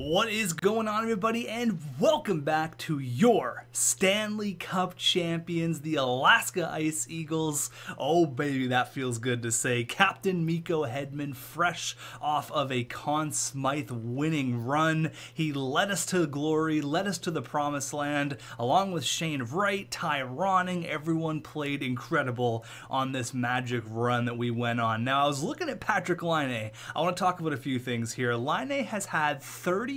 What is going on, everybody, and welcome back to your Stanley Cup champions, the Alaska Ice Eagles. Oh baby, that feels good to say. Captain Mikko Hedman, fresh off of a Conn Smythe winning run. He led us to glory, led us to the promised land, along with Shane Wright, Ty Ronning. Everyone played incredible on this magic run that we went on. Now, I was looking at Patrik Laine. I want to talk about a few things here. Laine has had 37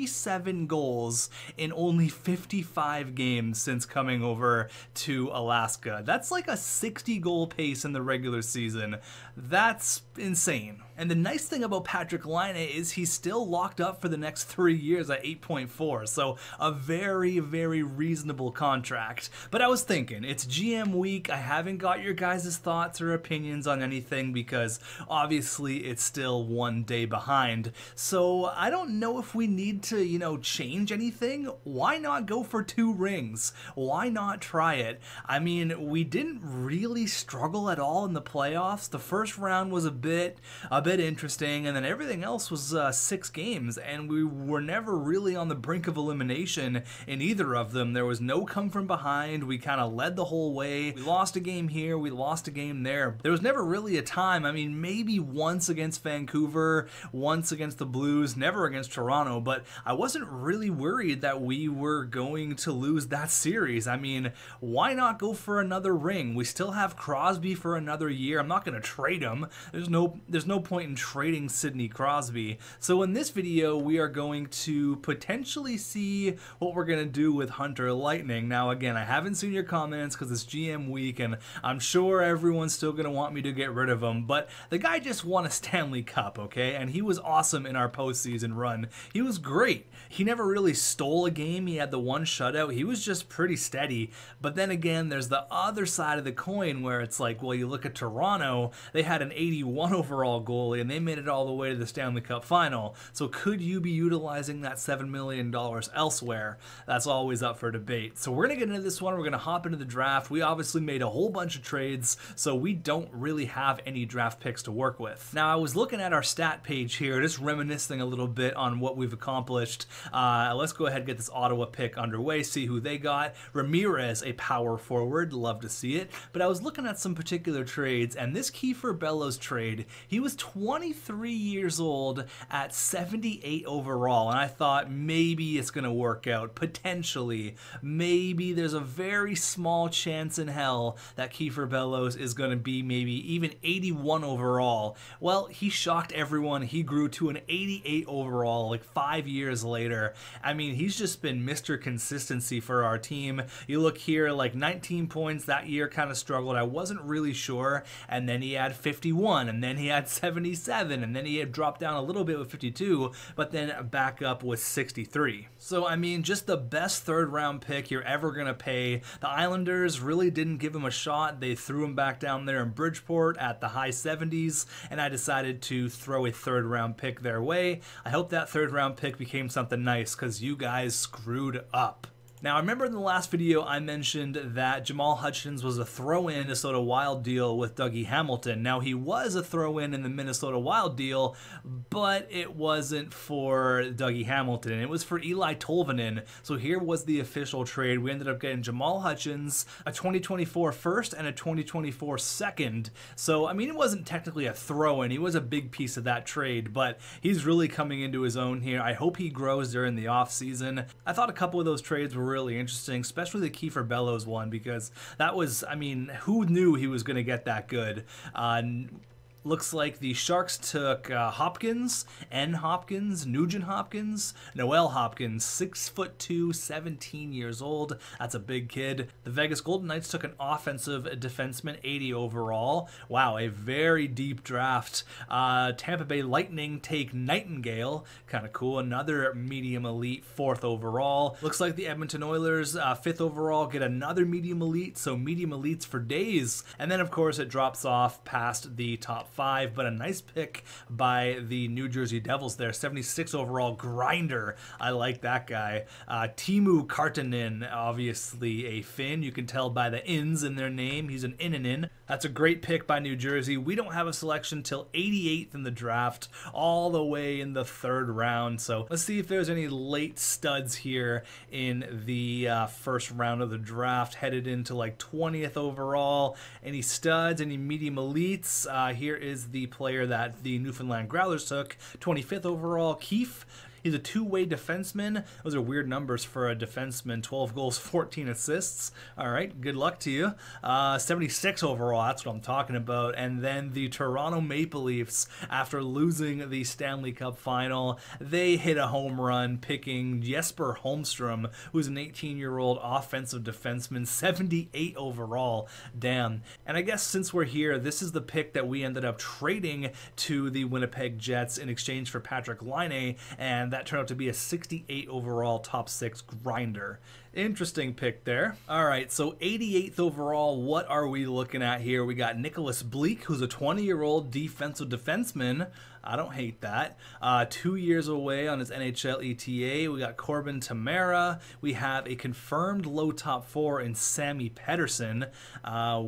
goals in only 55 games since coming over to Alaska. That's like a 60 goal pace in the regular season. That's insane. And the nice thing about Patrik Laine is he's still locked up for the next 3 years at 8.4, so a very, very reasonable contract. But I was thinking, it's GM week, I haven't got your guys' thoughts or opinions on anything because obviously it's still one day behind. So I don't know if we need to, change anything. Why not go for 2 rings? Why not try it? I mean, we didn't really struggle at all in the playoffs. The first round was a bit interesting, and then everything else was 6 games, and we were never really on the brink of elimination in either of them. There was no come from behind. We kind of led the whole way. We lost a game here, we lost a game there. There was never really a time, I mean, maybe once against Vancouver, once against the Blues, never against Toronto, but I wasn't really worried that we were going to lose that series. I mean, why not go for another ring? We still have Crosby for another year. I'm not going to trade him. There's no point in trading Sidney Crosby. So in this video, we are going to potentially see what we're going to do with Hunter Lightning. Now, again, I haven't seen your comments because it's GM week, and I'm sure everyone's still going to want me to get rid of him, but the guy just won a Stanley Cup, okay? And he was awesome in our postseason run. He was great. He never really stole a game. He had the one shutout. He was just pretty steady. But then again, there's the other side of the coin where it's like, well, you look at Toronto, they had an 81 overall goalie, and they made it all the way to the Stanley Cup final. So could you be utilizing that $7 million elsewhere? That's always up for debate. So we're going to get into this one. We're going to hop into the draft. We obviously made a whole bunch of trades, so we don't really have any draft picks to work with. Now, I was looking at our stat page here, just reminiscing a little bit on what we've accomplished. Let's go ahead and get this Ottawa pick underway, see who they got. Ramirez, a power forward, love to see it. But I was looking at some particular trades, and this Kiefer Bellows trade, he was 23 years old at 78 overall, and I thought maybe it's going to work out, potentially. Maybe there's a very small chance in hell that Kiefer Bellows is going to be maybe even 81 overall. Well, he shocked everyone. He grew to an 88 overall like 5 years later. I mean, he's just been Mr. Consistency for our team. You look here, like 19 points that year, kind of struggled. I wasn't really sure, and then he had 51, and then he had 77, and then he had dropped down a little bit with 52, but then back up with 63. So, I mean, just the best third-round pick you're ever going to pay. The Islanders really didn't give him a shot. They threw him back down there in Bridgeport at the high 70s, and I decided to throw a third-round pick their way. I hope that third-round pick became something nice, because you guys screwed up. Now, I remember in the last video I mentioned that Jamal Hutchins was a throw-in Minnesota Wild deal with Dougie Hamilton. Now, he was a throw-in in the Minnesota Wild deal, but it wasn't for Dougie Hamilton. It was for Eli Tolvanen. So here was the official trade. We ended up getting Jamal Hutchins, a 2024 first and a 2024 second. So, I mean, it wasn't technically a throw-in. He was a big piece of that trade, but he's really coming into his own here. I hope he grows during the offseason. I thought a couple of those trades were really interesting, especially the Kiefer Bellows one, because that was, I mean, who knew he was going to get that good? Looks like the Sharks took Hopkins, Hopkins, Nugent Hopkins, Noel Hopkins, 6'2", 17 years old. That's a big kid. The Vegas Golden Knights took an offensive defenseman, 80 overall. Wow, a very deep draft. Tampa Bay Lightning take Nightingale, kind of cool. Another medium elite, 4th overall. Looks like the Edmonton Oilers, 5th overall, get another medium elite, so medium elites for days. And then, of course, it drops off past the top top 5, but a nice pick by the New Jersey Devils there. 76 overall grinder. I like that guy. Teemu Karttunen, obviously a Finn. You can tell by the ins in their name. He's an in. That's a great pick by New Jersey. We don't have a selection till 88th in the draft, all the way in the 3rd round. So let's see if there's any late studs here in the first round of the draft, headed into like 20th overall. Any studs, any medium elites? Here is the player that the Newfoundland Growlers took, 25th overall, KEEFE. He's a two-way defenseman. Those are weird numbers for a defenseman. 12 goals, 14 assists. All right, good luck to you. 76 overall, that's what I'm talking about. And then the Toronto Maple Leafs, after losing the Stanley Cup final, they hit a home run picking Jesper Holmstrom, who's an 18-year-old offensive defenseman, 78 overall. Damn. And I guess since we're here, this is the pick that we ended up trading to the Winnipeg Jets in exchange for Patrik Laine, and that turned out to be a 68 overall top 6 grinder. Interesting pick there. All right, so 88th overall, what are we looking at here? We got Nicholas Bleak, who's a 20-year-old defensive defenseman. I don't hate that. 2 years away on his NHL ETA. We got Corbin Tamara. We have a confirmed low top 4 in Sammy Pettersson.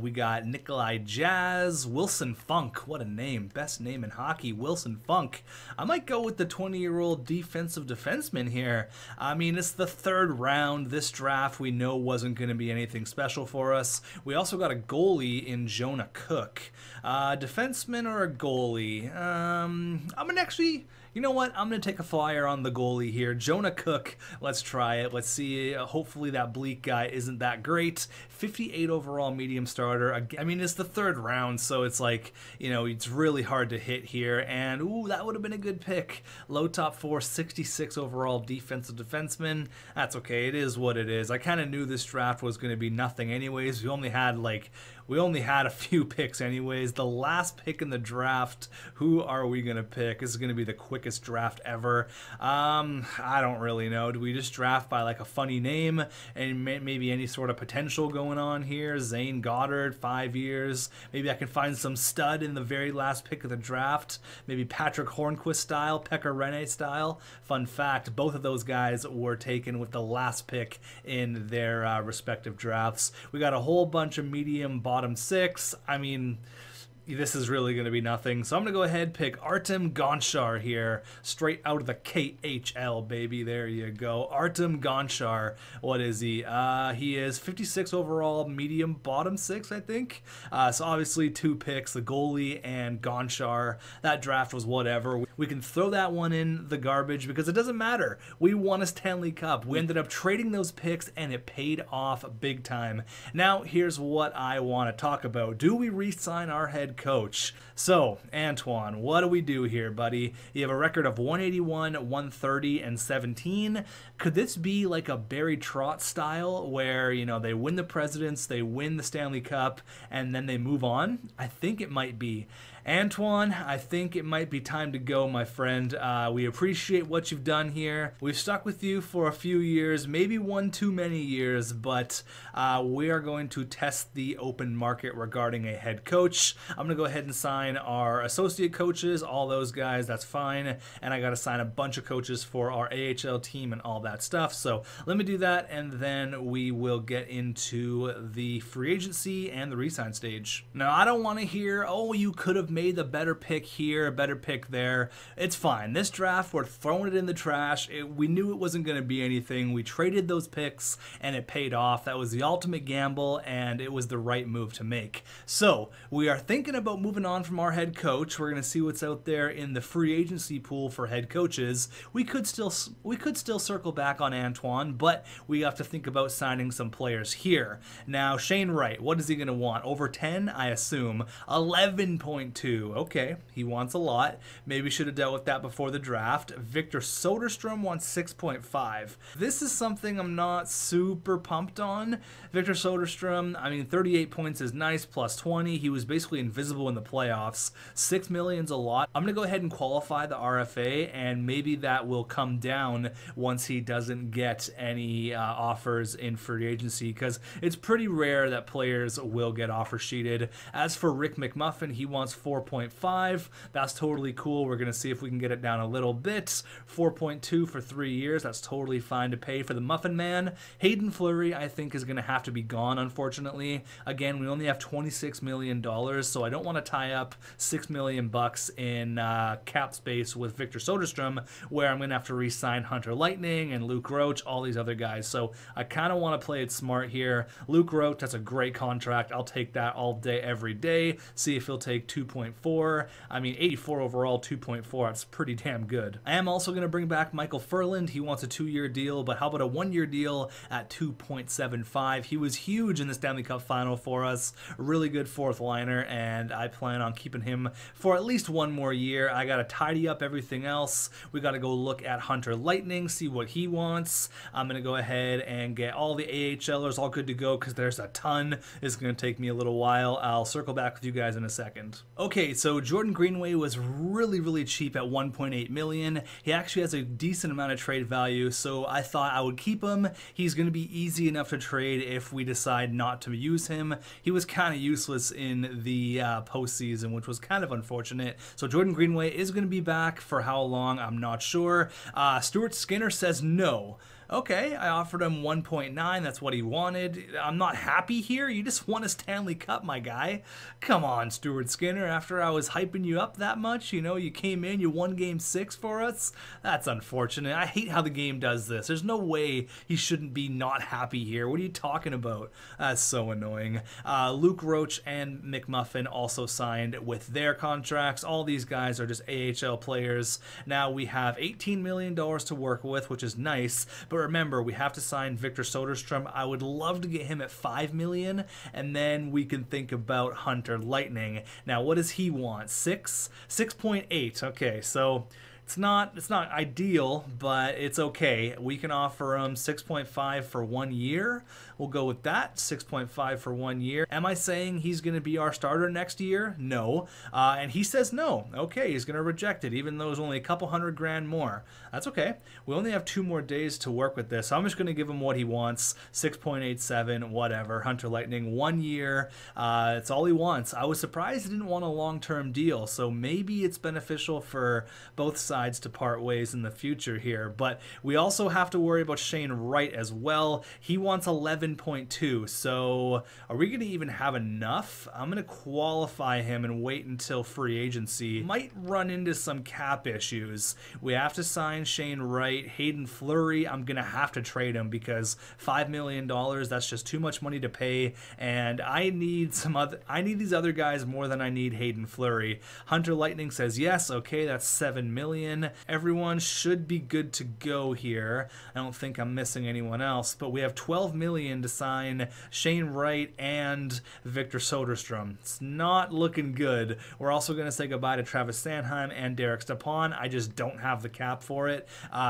We got Nikolai Jazz. Wilson Funk. What a name. Best name in hockey. Wilson Funk. I might go with the 20-year-old defensive defenseman here. I mean, it's the 3rd round. This draft we know wasn't going to be anything special for us. We also got a goalie in Jonah Cooke. Defenseman or a goalie? I'm gonna actually, you know what? I'm gonna take a flyer on the goalie here. Jonah Cooke. Let's try it. Let's see. Hopefully that Bleak guy isn't that great. 58 overall medium starter. I mean, it's the 3rd round, so it's like, you know, it's really hard to hit here. And ooh, that would have been a good pick. Low top 4, 66 overall defensive defenseman. That's okay. It is what it is. I kind of knew this draft was going to be nothing anyways. We only had a few picks anyways. The last pick in the draft, who are we going to pick? This is going to be the quickest draft ever. I don't really know. Do we just draft by like a funny name and maybe any sort of potential going on here? Zane Goddard, 5 years. Maybe I can find some stud in the very last pick of the draft. Maybe Patrick Hornquist style, Pekka Rinne style. Fun fact, both of those guys were taken with the last pick in their respective drafts. We got a whole bunch of medium bottom 6. I mean, this is really going to be nothing. So I'm going to go ahead and pick Artem Gonchar here, straight out of the KHL, baby. There you go. Artem Gonchar. What is he? He is 56 overall, medium bottom 6, I think. So obviously 2 picks, the goalie and Gonchar. That draft was whatever. We can throw that one in the garbage because it doesn't matter. We won a Stanley Cup. We ended up trading those picks and it paid off big time. Now here's what I want to talk about. Do we re-sign our head coach? So, Antoine, what do we do here, buddy? You have a record of 181, 130, and 17. Could this be like a Barry Trotz style where, you know, they win the Presidents, they win the Stanley Cup, and then they move on? I think it might be. Antoine, I think it might be time to go, my friend. We appreciate what you've done here. We've stuck with you for a few years, maybe one too many years, but we are going to test the open market regarding a head coach. I'm going to go ahead and sign our associate coaches, all those guys, that's fine. And I got to sign a bunch of coaches for our AHL team and all that stuff. So let me do that, and then we will get into the free agency and the re-sign stage. Now, I don't want to hear, oh, you could have made the better pick here, a better pick there. It's fine. This draft, we're throwing it in the trash. We knew it wasn't going to be anything. We traded those picks and it paid off. That was the ultimate gamble and it was the right move to make. So we are thinking about moving on from our head coach. We're going to see what's out there in the free agency pool for head coaches. We could still circle back on Antoine, but we have to think about signing some players here. Now, Shane Wright, what is he going to want? Over 10, I assume. 11.2. Okay, he wants a lot. Maybe should have dealt with that before the draft. Victor Soderstrom wants 6.5. This is something I'm not super pumped on. Victor Soderstrom, I mean, 38 points is nice, plus 20. He was basically invisible in the playoffs. 6 million's a lot. I'm going to go ahead and qualify the RFA, and maybe that will come down once he doesn't get any offers in free agency, because it's pretty rare that players will get offer sheeted. As for Rick McMuffin, he wants 4.5. That's totally cool. We're going to see if we can get it down a little bit. 4.2 for 3 years. That's totally fine to pay for the Muffin Man. Hayden Fleury, I think, is going to have to be gone, unfortunately. Again, we only have $26 million, so I don't want to tie up $6 million in cap space with Victor Soderstrom, where I'm going to have to re-sign Hunter Lightning and Luke Roach, all these other guys. So I kind of want to play it smart here. Luke Roach, that's a great contract. I'll take that all day, every day. See if he'll take 2.4. I mean, 84 overall, 2.4. That's pretty damn good. I am also going to bring back Michael Furland. He wants a 2-year deal, but how about a 1-year deal at 2.75? He was huge in the Stanley Cup final for us. Really good fourth liner, and I plan on keeping him for at least 1 more year. I got to tidy up everything else. We got to go look at Hunter Lightning, see what he wants. I'm going to go ahead and get all the AHLers all good to go because there's a ton. It's going to take me a little while. I'll circle back with you guys in a second. Okay, so Jordan Greenway was really cheap at $1.8 million. He actually has a decent amount of trade value, so I thought I would keep him. He's going to be easy enough to trade if we decide not to use him. He was kind of useless in the postseason, which was kind of unfortunate. So Jordan Greenway is going to be back. For how long, I'm not sure. Stuart Skinner says no. Okay, I offered him 1.9. That's what he wanted. I'm not happy here. You just won a Stanley Cup, my guy. Come on, Stuart Skinner. After I was hyping you up that much, you know, you came in, you won Game 6 for us. That's unfortunate. I hate how the game does this. There's no way he shouldn't be not happy here. What are you talking about? That's so annoying. Luke Roach and McMuffin also signed with their contracts. All these guys are just AHL players. Now we have $18 million to work with, which is nice, but remember, we have to sign Victor Soderstrom. I would love to get him at $5 million, and then we can think about Hunter Lightning. Now, what does he want? 6.8. Okay, so it's not ideal, but it's okay. We can offer him 6.5 for 1 year. We'll go with that. 6.5 for 1 year. Am I saying he's going to be our starter next year? No. And he says no. Okay, he's going to reject it, even though it's only a couple $100,000 more. That's okay. We only have 2 more days to work with this. So I'm just going to give him what he wants. 6.87, whatever. Hunter Lightning, 1 year. It's all he wants. I was surprised he didn't want a long-term deal, so maybe it's beneficial for both sides to part ways in the future here. But we also have to worry about Shane Wright as well. He wants 11.2, so are we going to even have enough? I'm going to qualify him and wait until free agency. Might run into some cap issues. We have to sign Shane Wright. Hayden Fleury, I'm going to have to trade him because $5 million, that's just too much money to pay, and I need these other guys more than I need Hayden Fleury. Hunter Lightning says yes. Okay, that's $7 million. Everyone should be good to go here. I don't think I'm missing anyone else, but we have $12 million to sign Shane Wright and Victor Soderstrom. It's not looking good. We're also going to say goodbye to Travis Sanheim and Derek Stepan. I just don't have the cap for it.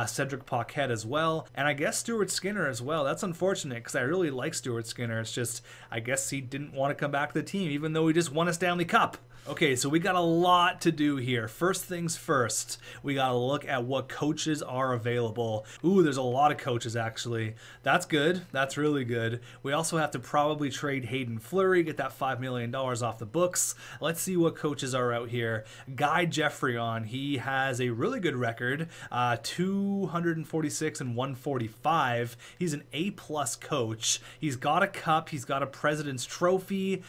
Cedric Paquette as well, and I guess Stuart Skinner as well. That's unfortunate because I really like Stuart Skinner. It's just, I guess he didn't want to come back to the team even though he just won a Stanley Cup. Okay, so we got a lot to do here. First things first, we got to look at what coaches are available. Ooh, there's a lot of coaches, actually. That's good. That's really good. We also have to probably trade Hayden Fleury, get that $5 million off the books. Let's see what coaches are out here. Guy GEOFFRION, he has a really good record, 246 and 145. He's an A-plus coach. He's got a cup. He's got a President's Trophy.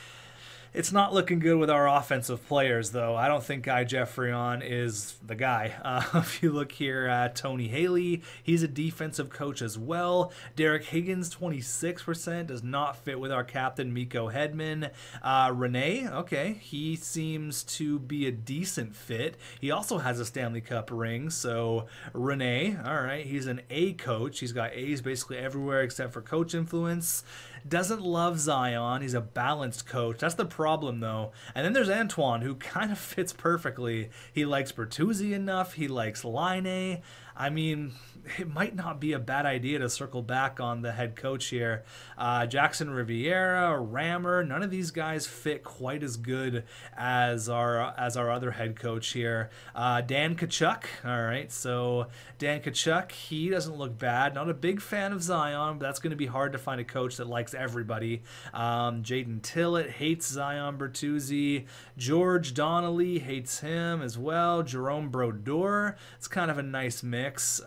It's not looking good with our offensive players, though. I don't think Guy GEOFFRION is the guy. If you look here at Tony Haley, he's a defensive coach as well. Derek Higgins, 26%, does not fit with our captain, Mikko Hedman. Rene, okay, he seems to be a decent fit. He also has a Stanley Cup ring, so Rene, all right, he's an A coach. He's got A's basically everywhere except for coach influence. Doesn't love Zion. He's a balanced coach. That's the problem, though. And then there's Antoine, who kind of fits perfectly. He likes Bertuzzi enough. He likes LAINE. I mean, it might not be a bad idea to circle back on the head coach here. Jackson Riviera, Rammer, none of these guys fit quite as good as our other head coach here. Dan Tkachuk, all right, so Dan Tkachuk, he doesn't look bad. Not a big fan of Zion, but that's going to be hard to find a coach that likes everybody. Jaden Tillett hates Zion Bertuzzi. George Donnelly hates him as well. Jerome Brodeur, it's kind of a nice mix.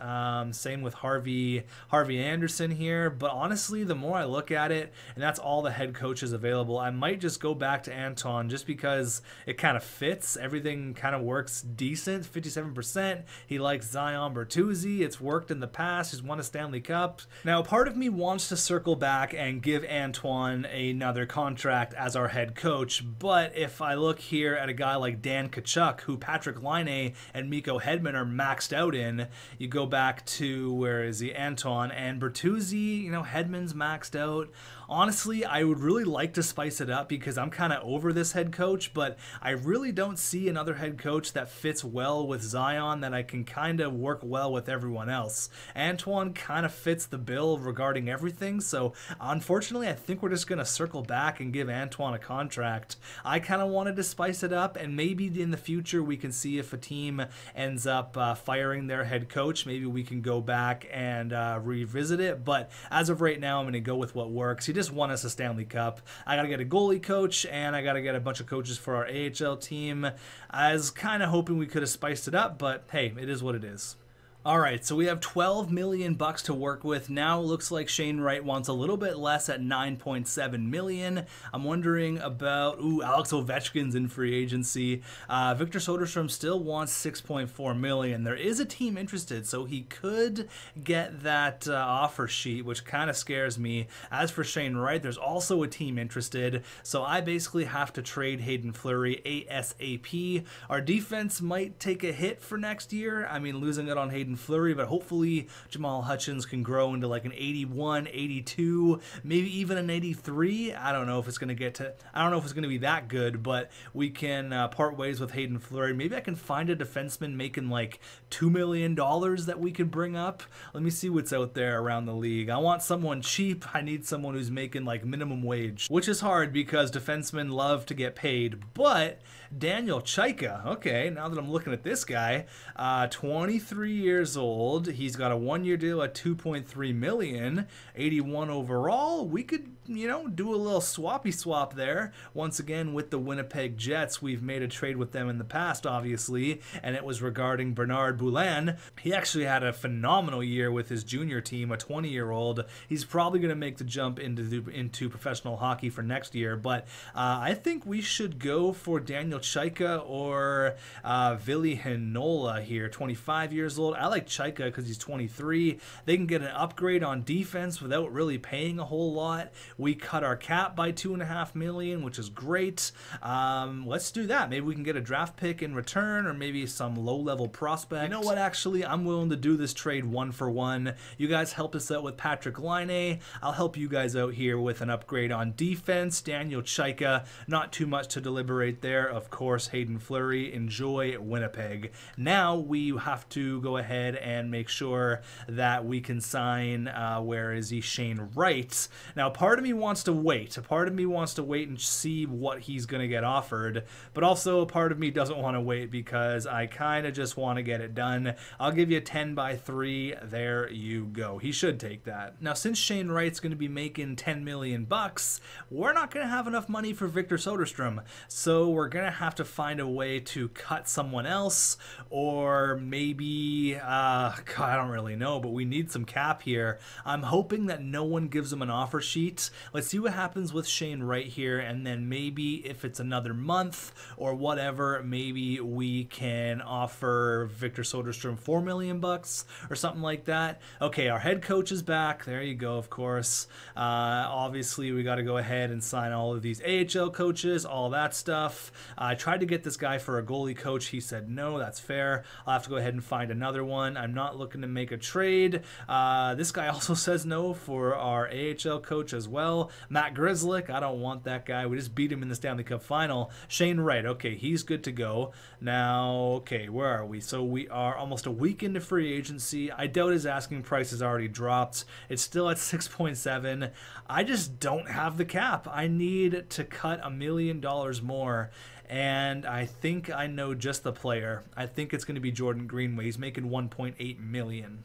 Same with Harvey Anderson here. But honestly, the more I look at it, and that's all the head coaches available, I might just go back to Anton just because it kind of fits. Everything kind of works decent. 57%. He likes Zion Bertuzzi. It's worked in the past. He's won a Stanley Cup. Now, part of me wants to circle back and give Antoine another contract as our head coach. But if I look here at a guy like Dan Tkachuk, who Patrik Laine and Mikko Hedman are maxed out in, you go back to, where is he, Anton, and Bertuzzi, you know, Hedman's maxed out. Honestly, I would really like to spice it up because I'm kind of over this head coach, but I really don't see another head coach that fits well with Zion that I can kind of work well with everyone else. Antoine kind of fits the bill regarding everything, so unfortunately, I think we're just going to circle back and give Antoine a contract. I kind of wanted to spice it up, and maybe in the future we can see if a team ends up firing their head coach. Maybe we can go back and revisit it, but as of right now, I'm going to go with what works. He just won us a Stanley Cup. I got to get a goalie coach, and I got to get a bunch of coaches for our AHL team. I was kind of hoping we could have spiced it up, but hey, it is what it is. All right, so we have $12 million to work with. Now it looks like Shane Wright wants a little bit less at $9.7 million. I'm wondering about, Alex Ovechkin's in free agency. Victor Soderstrom still wants $6.4 million. There is a team interested, so he could get that offer sheet, which kind of scares me. As for Shane Wright, there's also a team interested, so I basically have to trade Hayden Fleury ASAP. Our defense might take a hit for next year. I mean, losing it on Hayden Fleury, but hopefully Jamal Hutchins can grow into like an 81, 82, maybe even an 83. I don't know if it's going to be that good, but we can part ways with Hayden Fleury. Maybe I can find a defenseman making like $2 million that we could bring up. Let me see what's out there around the league. I want someone cheap. I need someone who's making like minimum wage, which is hard because defensemen love to get paid, but Daniel Chaika, okay, now that I'm looking at this guy, 23 years old, he's got a one-year deal at $2.3 million, 81 overall. We could, you know, do a little swappy swap there. Once again, with the Winnipeg Jets, we've made a trade with them in the past, obviously, and it was regarding Bernard Boulain. He actually had a phenomenal year with his junior team, a 20-year-old. He's probably going to make the jump into professional hockey for next year, but I think we should go for Daniel Chaika or Ville Heinola here, 25 years old. I like Chaika because he's 23. They can get an upgrade on defense without really paying a whole lot. We cut our cap by $2.5 million, which is great. Let's do that. Maybe we can get a draft pick in return, or maybe some low-level prospect. You know what? Actually, I'm willing to do this trade 1-for-1. You guys help us out with Patrik Laine. I'll help you guys out here with an upgrade on defense. Daniel Chaika, not too much to deliberate there. Of course, Hayden Fleury. Enjoy Winnipeg. Now we have to go ahead and make sure that we can sign, where is he, Shane Wright. Now, part of me wants to wait. A part of me wants to wait and see what he's going to get offered, but also a part of me doesn't want to wait because I kind of just want to get it done. I'll give you 10/3. There you go. He should take that. Now, since Shane Wright's going to be making $10 million, we're not going to have enough money for Victor Soderstrom, so we're going to have to find a way to cut someone else, or maybe, God, I don't really know, but we need some cap here. I'm hoping that no one gives him an offer sheet. Let's see what happens with Shane Wright here, and then maybe if it's another month or whatever, maybe we can offer Victor Soderstrom $4 million or something like that. Okay, our head coach is back. There you go, of course. Obviously, we got to go ahead and sign all of these AHL coaches, all that stuff. I tried to get this guy for a goalie coach. He said no, that's fair. I'll have to go ahead and find another one. anyone. I'm not looking to make a trade. This guy also says no for our AHL coach as well. Matt Grzelcyk, I don't want that guy. We just beat him in the Stanley Cup final. Shane Wright, okay, he's good to go. Now, okay, where are we? So we are almost a week into free agency. I doubt his asking price has already dropped. It's still at 6.7. I just don't have the cap. I need to cut $1 million more. And I think I know just the player. I think it's going to be Jordan Greenway. He's making $1.8 million.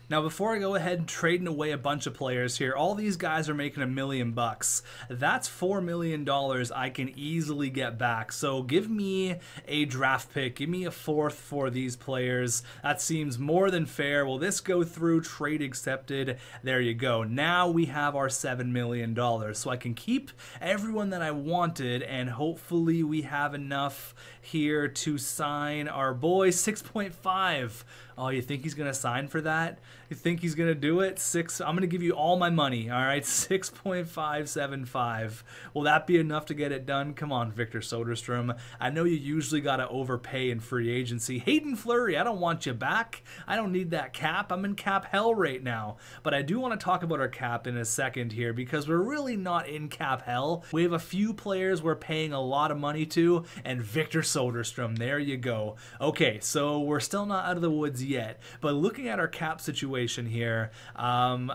Now, before I go ahead and trading away a bunch of players here, all these guys are making $1 million bucks. That's $4 million I can easily get back. So give me a draft pick. Give me a fourth for these players. That seems more than fair. Will this go through? Trade accepted. There you go. Now we have our $7 million. So I can keep everyone that I wanted, and hopefully we have enough here to sign our boy. 6.5. Oh, you think he's gonna sign for that? You think he's gonna do it? I'm gonna give you all my money. All right, 6.575. Will that be enough to get it done? Come on, Victor Soderstrom. I know you usually gotta overpay in free agency. Hayden Fleury, I don't want you back. I don't need that cap. I'm in cap hell right now. But I do want to talk about our cap in a second here, because we're really not in cap hell. We have a few players we're paying a lot of money to, and Victor Soderstrom, there you go. Okay, so we're still not out of the woods yet, but looking at our cap situation here, I'm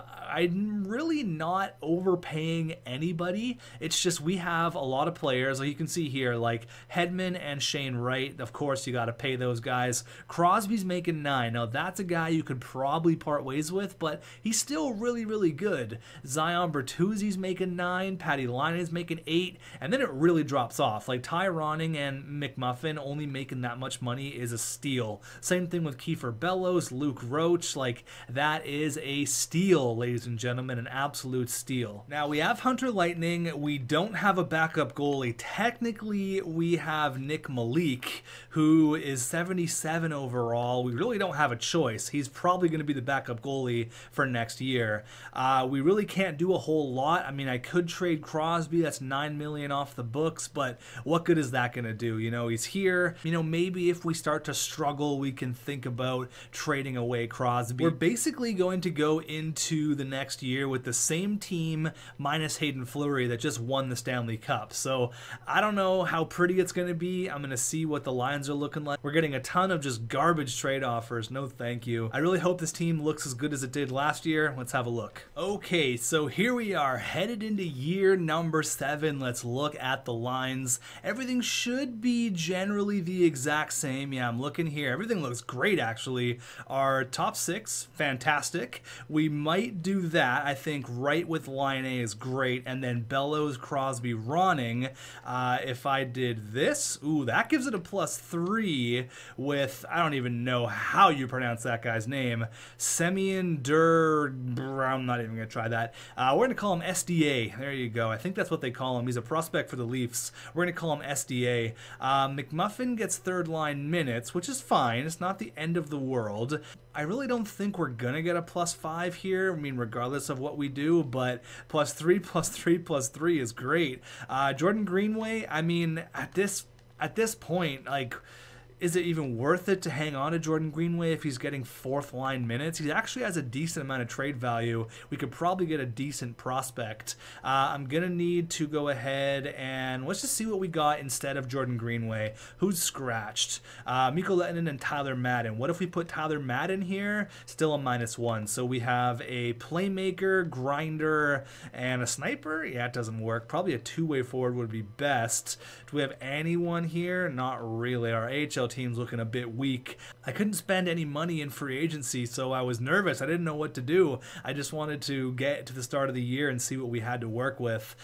really not overpaying anybody. It's just we have a lot of players, like you can see here, like Hedman and Shane Wright. Of course, you got to pay those guys. Crosby's making 9. Now, that's a guy you could probably part ways with, but he's still really, really good. Zion Bertuzzi's making 9. Patty LAINE is making 8, and then it really drops off. Like Ty Ronning and McMuffin only making that much money is a steal. Same thing with Kiefer Bellows, Luke Roach. Like, that is a steal, ladies and gentlemen, an absolute steal. Now, we have Hunter Lightning. We don't have a backup goalie. Technically, we have Nick Malik, who is 77 overall. We really don't have a choice. He's probably going to be the backup goalie for next year. We really can't do a whole lot. I mean, I could trade Crosby. That's $9 million off the books, but what good is that going to do? You know, he's here. You know, maybe if we start to struggle, we can think about trading away Crosby. We're basically going to go into the next year with the same team minus Hayden Fleury that just won the Stanley Cup. So I don't know how pretty it's going to be. I'm going to see what the lines are looking like. We're getting a ton of just garbage trade offers. No thank you. I really hope this team looks as good as it did last year. Let's have a look. Okay, so here we are headed into year number 7. Let's look at the lines. Everything should be generally the exact same. Yeah, I'm looking here. Everything looks great, actually. Our top 6, fantastic. We might do that. I think right with line A is great, and then Bellows, Crosby, Ronning. If I did this, ooh, that gives it a +3 with, I don't even know how you pronounce that guy's name, Semyon Dur, I'm not even going to try that. We're going to call him SDA. There you go. I think that's what they call him. He's a prospect for the Leafs. We're going to call him SDA. McMuffin gets third line minutes, which is fine. It's not the end of the world. I really don't think we're going to get a +5 here. I mean, regardless of what we do, but +3, +3, +3 is great. Jordan Greenway, I mean, at this point, like, is it even worth it to hang on to Jordan Greenway if he's getting fourth line minutes? He actually has a decent amount of trade value. We could probably get a decent prospect. I'm going to need to go ahead and let's just see what we got instead of Jordan Greenway. Who's scratched? Mikko Lehtonen and Tyler Madden. What if we put Tyler Madden here? Still a -1. So we have a playmaker, grinder, and a sniper. Yeah, it doesn't work. Probably a two-way forward would be best. Do we have anyone here? Not really. Our AHL team's looking a bit weak. I couldn't spend any money in free agency, so I was nervous. I didn't know what to do. I just wanted to get to the start of the year and see what we had to work with.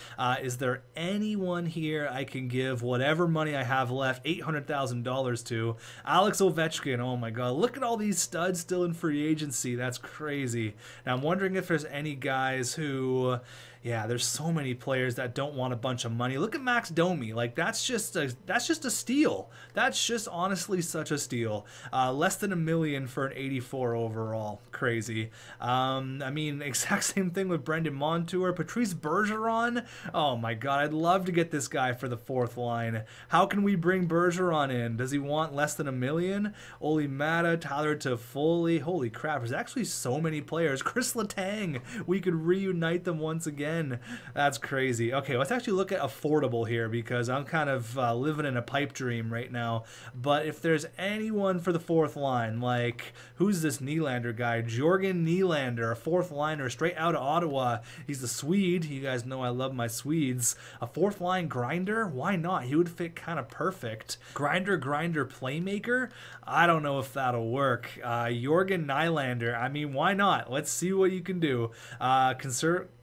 Is there anyone here I can give whatever money I have left, $800,000 to? Alex Ovechkin. Oh my god, look at all these studs still in free agency. That's crazy. Now I'm wondering if there's any guys who, Yeah, there's so many players that don't want a bunch of money. Look at Max Domi. Like, that's just a steal. That's just honestly such a steal. Less than $1 million for an 84 overall. Crazy. I mean, exact same thing with Brendan Montour. Patrice Bergeron. Oh my god, I'd love to get this guy for the 4th line. How can we bring Bergeron in? Does he want less than $1 million? Oli Mata, Tyler Toffoli. Holy crap, there's actually so many players. Chris Letang. We could reunite them once again. That's crazy. Okay, let's actually look at affordable here because I'm kind of living in a pipe dream right now. But if there's anyone for the 4th line, like, who's this Nylander guy? Jorgen Nylander, a 4th liner straight out of Ottawa. He's the Swede. You guys know I love my Swedes. A 4th line grinder? Why not? He would fit kind of perfect. Grinder playmaker? I don't know if that'll work. Jorgen Nylander. I mean, why not? Let's see what you can do.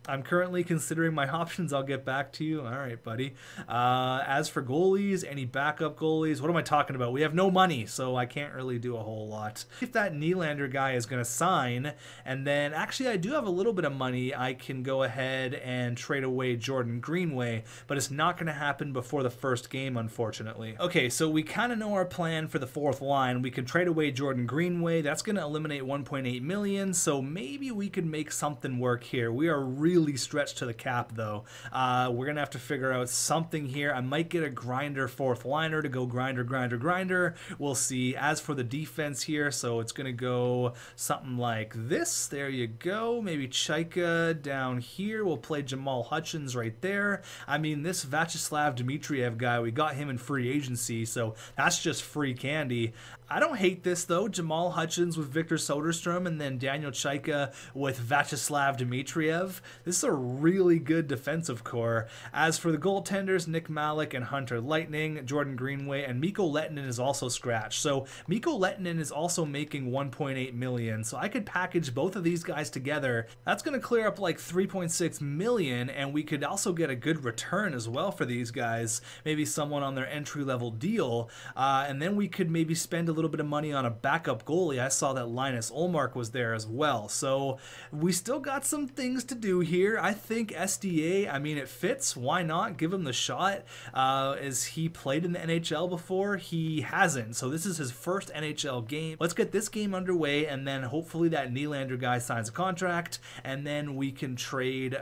I'm currently considering my options. I'll get back to you. All right, buddy. As for goalies, any backup goalies? What am I talking about? We have no money, so I can't really do a whole lot. If that Nylander guy is going to sign, and then actually I do have a little bit of money, I can go ahead and trade away Jordan Greenway, but it's not going to happen before the first game, unfortunately. Okay, so we kind of know our plan for the 4th line. We can trade away Jordan Greenway. That's going to eliminate $1.8 million, so maybe we could make something work here. We are really stretched to the cap, though. We're gonna have to figure out something here. I might get a grinder 4th liner to go grinder. We'll see. As for the defense here, so it's gonna go something like this. There you go. Maybe Chaika down here. We'll play Jamal Hutchins right there. I mean, this Vyacheslav Dmitriev guy, we got him in free agency, so that's just free candy. I don't hate this, though. Jamal Hutchins with Victor Soderstrom and then Daniel Chaika with Vyacheslav Dmitriev. This is a really good defensive core. As for the goaltenders, Nick Malik and Hunter Lightning, Jordan Greenway, and Mikko Lehtinen is also scratched. So Mikko Lehtinen is also making $1.8 million. So I could package both of these guys together. That's going to clear up like $3.6 million, and we could also get a good return as well for these guys. Maybe someone on their entry-level deal. And then we could maybe spend a little bit of money on a backup goalie. I saw that Linus Ullmark was there as well. So we still got some things to do here. I think SDA, I mean, it fits. Why not? Give him the shot. Has he played in the NHL before? He hasn't. So this is his first NHL game. Let's get this game underway, and then hopefully that Nylander guy signs a contract, and then we can trade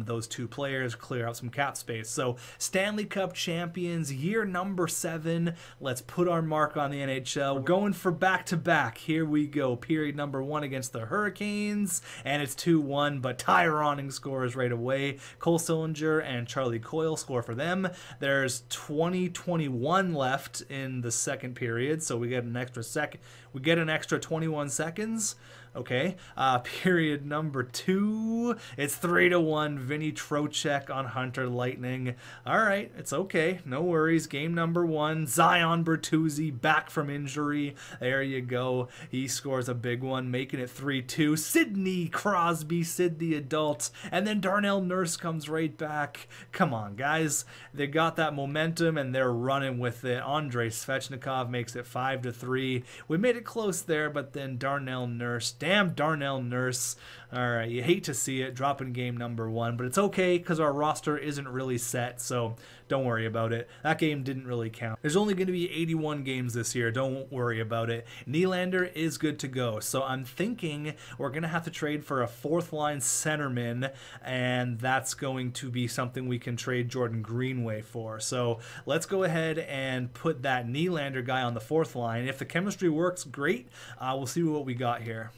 those 2 players, clear out some cap space. So Stanley Cup champions, year number 7. Let's put our mark on the NHL. We're going for back-to-back. Here we go. Period number 1 against the Hurricanes, and it's 2-1, but Ty Ronning scores right away. Cole Sillinger and Charlie Coyle score for them. There's 20-21 left in the second period, so we get an extra 21 seconds. Okay, period number 2. It's 3-1. Vinny Trocheck on Hunter Lightning. All right, it's okay. No worries. Game number 1. Zion Bertuzzi back from injury. There you go. He scores a big one, making it 3-2. Sidney Crosby, Sid the adult. And then Darnell Nurse comes right back. Come on, guys. They got that momentum, and they're running with it. Andrei Svechnikov makes it 5-3. We made it close there, but then Darnell Nurse. Damn Darnell Nurse. All right, you hate to see it dropping game number 1, but it's okay because our roster isn't really set, so don't worry about it. That game didn't really count. There's only going to be 81 games this year. Don't worry about it. Nylander is good to go, so I'm thinking we're going to have to trade for a 4th line centerman, and that's going to be something we can trade Jordan Greenway for. So let's go ahead and put that Nylander guy on the 4th line. If the chemistry works, great. We'll see what we got here.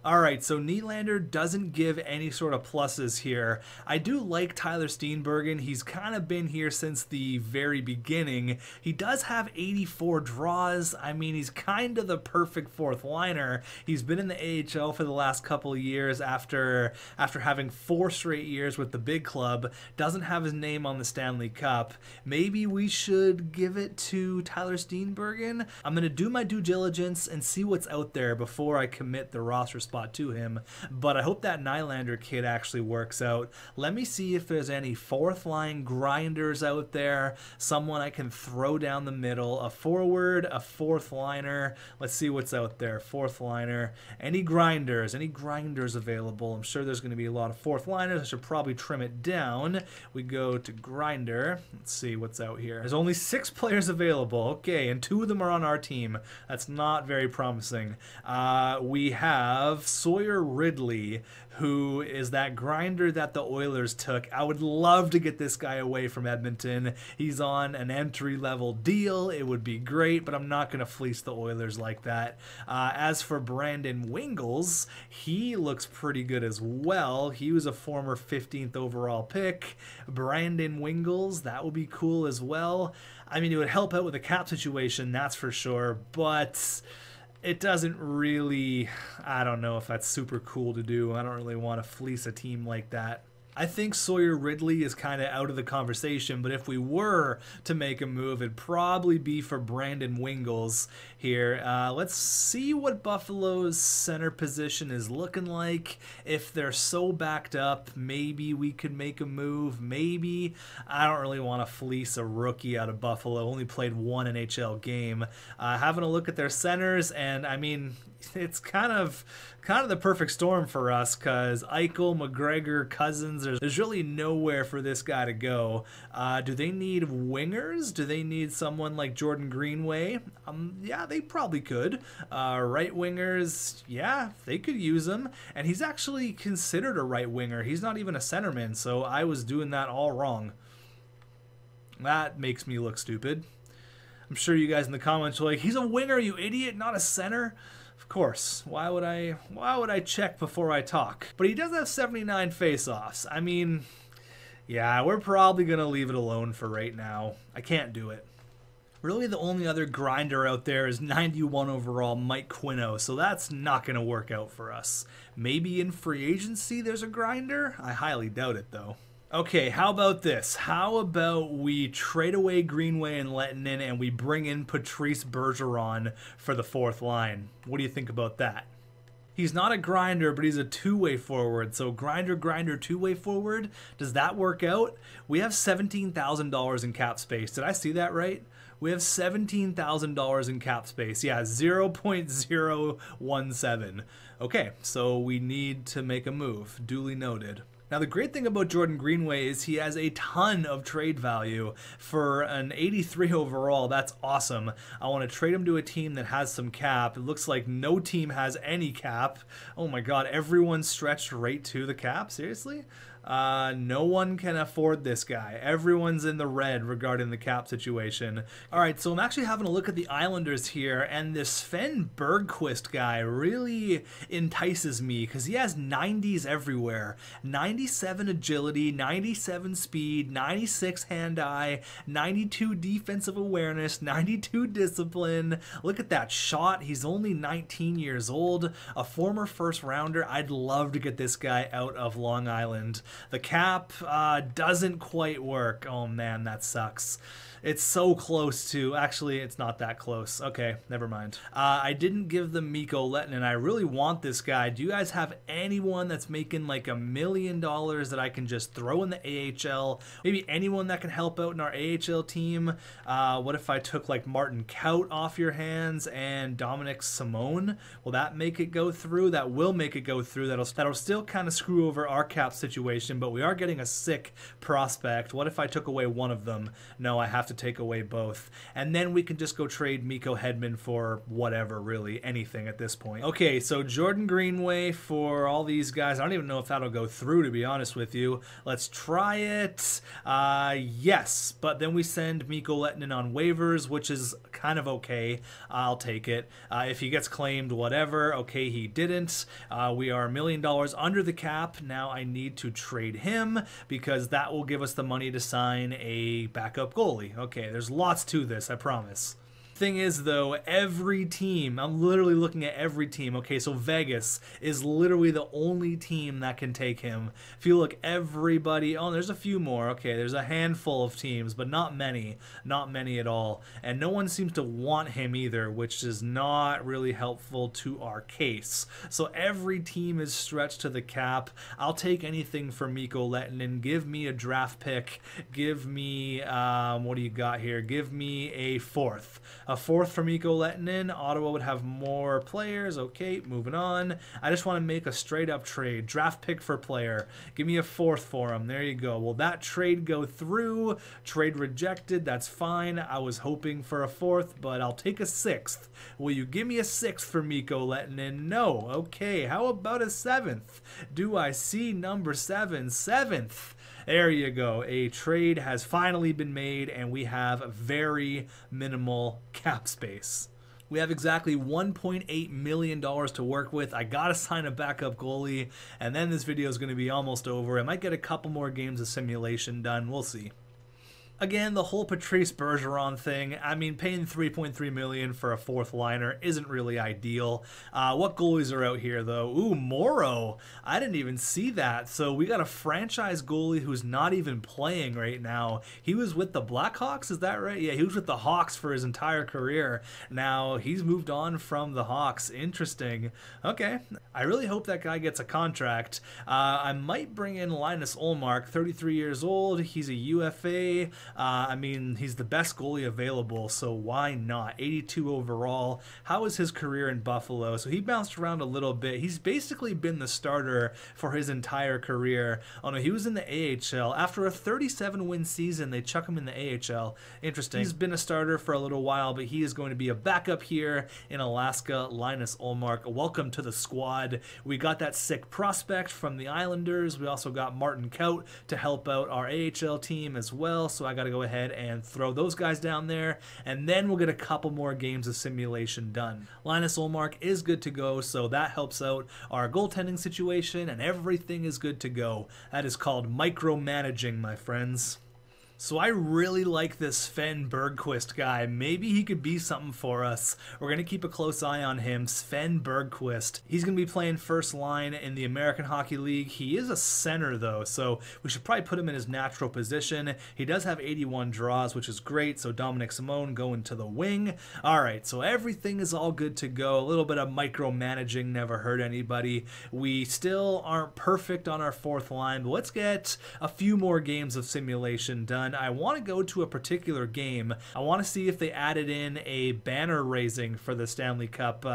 All right, so Nylander doesn't give any sort of pluses here. I do like Tyler Steenbergen. He's kind of been here since the very beginning. He does have 84 draws. I mean, he's kind of the perfect 4th liner. He's been in the AHL for the last couple of years after having 4 straight years with the big club. Doesn't have his name on the Stanley Cup. Maybe we should give it to Tyler Steenbergen. I'm going to do my due diligence and see what's out there before I commit the roster spot spot to him. But I hope that Nylander kid actually works out. Let me see if there's any fourth line grinders out there. Someone I can throw down the middle. A forward, a fourth liner. Let's see what's out there. Fourth liner. Any grinders? Any grinders available? I'm sure there's going to be a lot of fourth liners. I should probably trim it down. We go to grinder. Let's see what's out here. There's only 6 players available. Okay, and 2 of them are on our team. That's not very promising. We have Sawyer Ridley, who is that grinder that the Oilers took. I would love to get this guy away from Edmonton. He's on an entry-level deal. It would be great, but I'm not going to fleece the Oilers like that. As for Brandon Wingels, he looks pretty good as well. He was a former 15th overall pick. Brandon Wingels, that would be cool as well. I mean, it would help out with the cap situation, that's for sure, but it doesn't really, I don't know if that's super cool to do. I don't really want to fleece a team like that. I think Sawyer Ridley is kind of out of the conversation, but if we were to make a move, it'd probably be for Brandon Wingels here. Let's see what Buffalo's center position is looking like. If they're so backed up, maybe we could make a move. Maybe. I don't really want to fleece a rookie out of Buffalo. Only played 1 NHL game. Having a look at their centers, and I mean, it's kind of the perfect storm for us because Eichel, McGregor, Cousins, there's really nowhere for this guy to go. Do they need wingers? Do they need someone like Jordan Greenway? Yeah, they probably could. Right wingers, yeah, they could use him. And he's actually considered a right winger. He's not even a centerman, so I was doing that all wrong. That makes me look stupid. I'm sure you guys in the comments are like, he's a winger, you idiot, not a center. Of course, why would I check before I talk? But he does have 79 face-offs. I mean, yeah, we're probably going to leave it alone for right now. I can't do it. Really, the only other grinder out there is 91 overall Mike Quino, so that's not going to work out for us. Maybe in free agency there's a grinder? I highly doubt it, though. Okay, how about this? How about we trade away Greenway and Lettinen and we bring in Patrice Bergeron for the fourth line? What do you think about that? He's not a grinder, but he's a two-way forward. So grinder, two-way forward. Does that work out? We have $17,000 in cap space. Did I see that right? We have $17,000 in cap space. Yeah, 0.017. Okay, so we need to make a move. Duly noted. Now, the great thing about Jordan Greenway is he has a ton of trade value. For an 83 overall, that's awesome. I want to trade him to a team that has some cap. It looks like no team has any cap. Oh my god, everyone's stretched right to the cap? Seriously? No one can afford this guy. Everyone's in the red regarding the cap situation. Alright, so I'm actually having a look at the Islanders here, and this Sven Bergquist guy really entices me because he has 90s everywhere. 97 agility, 97 speed, 96 hand-eye, 92 defensive awareness, 92 discipline. Look at that shot. He's only 19 years old, a former first rounder. I'd love to get this guy out of Long Island. The cap doesn't quite work. Oh man, that sucks. It's so close to, actually it's not that close. Okay, never mind. I didn't give them Mikko Lettinen. I really want this guy. Do you guys have anyone that's making like $1 million that I can just throw in the AHL? Maybe anyone that can help out in our AHL team? What if I took like Martin Kaut off your hands and Dominic Simone? Will that make it go through? That will make it go through. That'll still kind of screw over our cap situation, but we are getting a sick prospect. What if I took away one of them? No, I have to take away both. And then we can just go trade Miko Hedman for whatever, really, anything at this point. Okay, so Jordan Greenway for all these guys. I don't even know if that'll go through, to be honest with you. Let's try it. Yes, but then we send Mikko Lettinen on waivers, which is kind of okay. I'll take it. If he gets claimed, whatever. Okay, he didn't. We are $1 million under the cap. Now I need to trade him because that will give us the money to sign a backup goalie. Okay, there's lots to this, I promise. Thing is though, every team, I'm literally looking at every team. Okay, so Vegas is literally the only team that can take him. If you look, everybody, oh, there's a few more. Okay, there's a handful of teams, but not many at all. And no one seems to want him either, which is not really helpful to our case. So every team is stretched to the cap. I'll take anything for Mikko Lehtonen. Give me a draft pick. Give me, what do you got here? Give me a fourth. A fourth for Mikko Lehtonen. Ottawa would have more players. Okay, moving on. I just want to make a straight up trade. Draft pick for player. Give me a fourth for him. There you go. Will that trade go through? Trade rejected. That's fine. I was hoping for a fourth, but I'll take a sixth. Will you give me a sixth for Mikko Lehtonen? No. Okay, how about a seventh? Do I see number 7? Seventh. There you go. A trade has finally been made, and we have very minimal cap space. We have exactly $1.8 million to work with. I gotta sign a backup goalie, and then this video is going to be almost over. I might get a couple more games of simulation done. We'll see. Again, the whole Patrice Bergeron thing, I mean, paying $3.3 million for a fourth liner isn't really ideal. What goalies are out here, though? Ooh, Morrow. I didn't even see that. So we got a franchise goalie who's not even playing right now. He was with the Blackhawks, is that right? Yeah, he was with the Hawks for his entire career. Now, he's moved on from the Hawks. Interesting. Okay. I really hope that guy gets a contract. I might bring in Linus Ullmark, 33 years old. He's a UFA. I mean, he's the best goalie available, so why not? 82 overall. How was his career in Buffalo? So he bounced around a little bit. He's basically been the starter for his entire career. Oh no, he was in the AHL. After a 37-win season, they chuck him in the AHL. Interesting. He's been a starter for a little while, but he is going to be a backup here in Alaska. Linus Ullmark, welcome to the squad. We got that sick prospect from the Islanders. We also got Martin Kaut to help out our AHL team as well, so I got to go ahead and throw those guys down there, and then we'll get a couple more games of simulation done. Linus Ullmark is good to go, so that helps out our goaltending situation, and everything is good to go. That is called micromanaging, my friends. So I really like this Sven Bergqvist guy. Maybe he could be something for us. We're going to keep a close eye on him. Sven Bergqvist. He's going to be playing first line in the American Hockey League. He is a center though, so we should probably put him in his natural position. He does have 81 draws, which is great, so Dominic Simone going to the wing. Alright, so everything is all good to go. A little bit of micromanaging never hurt anybody. We still aren't perfect on our fourth line, but let's get a few more games of simulation done. I want to go to a particular game. I want to see if they added in a banner raising for the Stanley Cup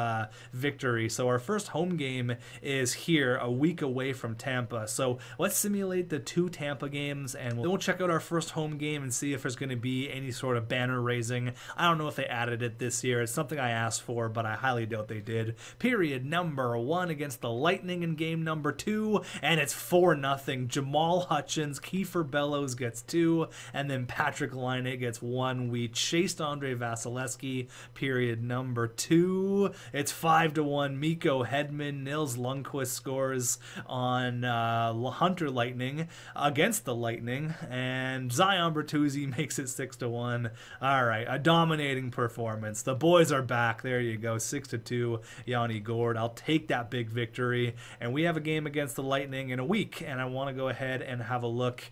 victory. So our first home game is here, a week away from Tampa. So let's simulate the 2 Tampa games, and we'll check out our first home game and see if there's going to be any sort of banner raising. I don't know if they added it this year. It's something I asked for, but I highly doubt they did. Period number 1 against the Lightning in game number 2, and it's 4-0. Jamal Hutchins, Kiefer Bellows gets 2, and then Patrick Laine gets 1. We chased Andre Vasilevsky. Period number 2. It's 5-1. Mikko Hedman, Nils Lundqvist scores on Hunter Lightning against the Lightning, and Zion Bertuzzi makes it 6-1. All right, a dominating performance. The boys are back. There you go, 6-2. Yanni Gourde. I'll take that big victory, and we have a game against the Lightning in a week, and I want to go ahead and have a look.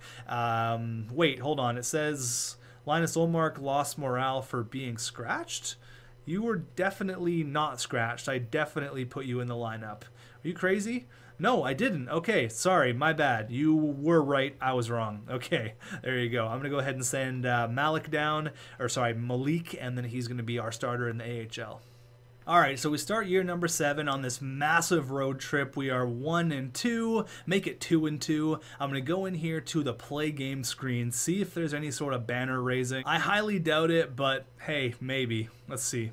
Wait, hold on. It says Linus Ullmark lost morale for being scratched. You were definitely not scratched. I definitely put you in the lineup. Are you crazy? No, I didn't. Okay, sorry, my bad. You were right, I was wrong. Okay, there you go. I'm going to go ahead and send Malik down, or sorry, Malik, and then he's going to be our starter in the AHL. Alright, so we start year number 7 on this massive road trip. We are 1-2, make it 2-2. I'm going to go in here to the play game screen, see if there's any sort of banner raising. I highly doubt it, but hey, maybe. Let's see.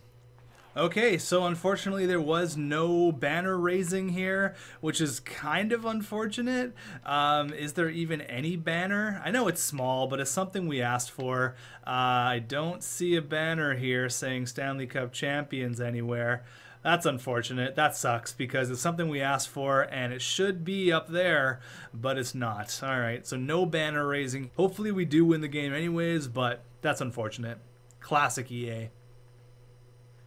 Okay, so unfortunately there was no banner raising here, which is kind of unfortunate. Is there even any banner? I know it's small, but it's something we asked for. I don't see a banner here saying Stanley Cup champions anywhere. That's unfortunate. That sucks because it's something we asked for and it should be up there, but it's not. All right, so no banner raising. Hopefully we do win the game anyways, but that's unfortunate. Classic EA.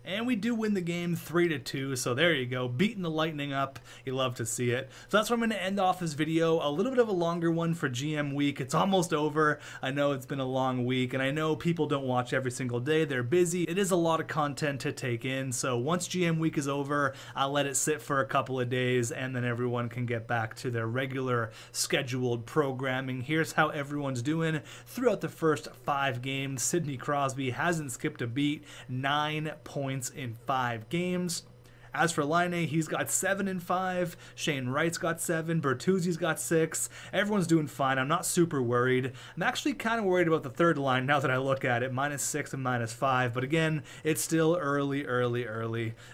And we do win the game 3-2, so there you go, beating the Lightning up. You love to see it. So that's where I'm going to end off this video. A little bit of a longer one for GM week. It's almost over. I know it's been a long week, and I know people don't watch every single day. They're busy. It is a lot of content to take in, so once GM week is over, I'll let it sit for a couple of days, and then everyone can get back to their regular scheduled programming. Here's how everyone's doing throughout the first 5 games. Sidney Crosby hasn't skipped a beat, 9 points in 5 games. As for LAINE, he's got 7 in 5. Shane Wright's got 7. Bertuzzi's got 6. Everyone's doing fine. I'm not super worried. I'm actually kind of worried about the third line now that I look at it. -6 and -5. But again, it's still early.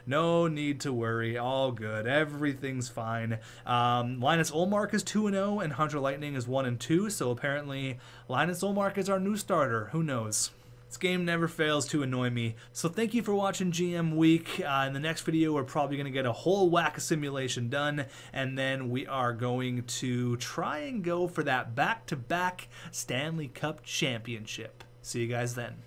No need to worry. All good. Everything's fine. Linus Ullmark is 2-0 and Hunter Lightning is 1-2. So apparently Linus Ullmark is our new starter. Who knows? This game never fails to annoy me. So thank you for watching GM Week. In the next video, we're probably going to get a whole whack of simulation done, and then we are going to try and go for that back-to-back Stanley Cup championship. See you guys then.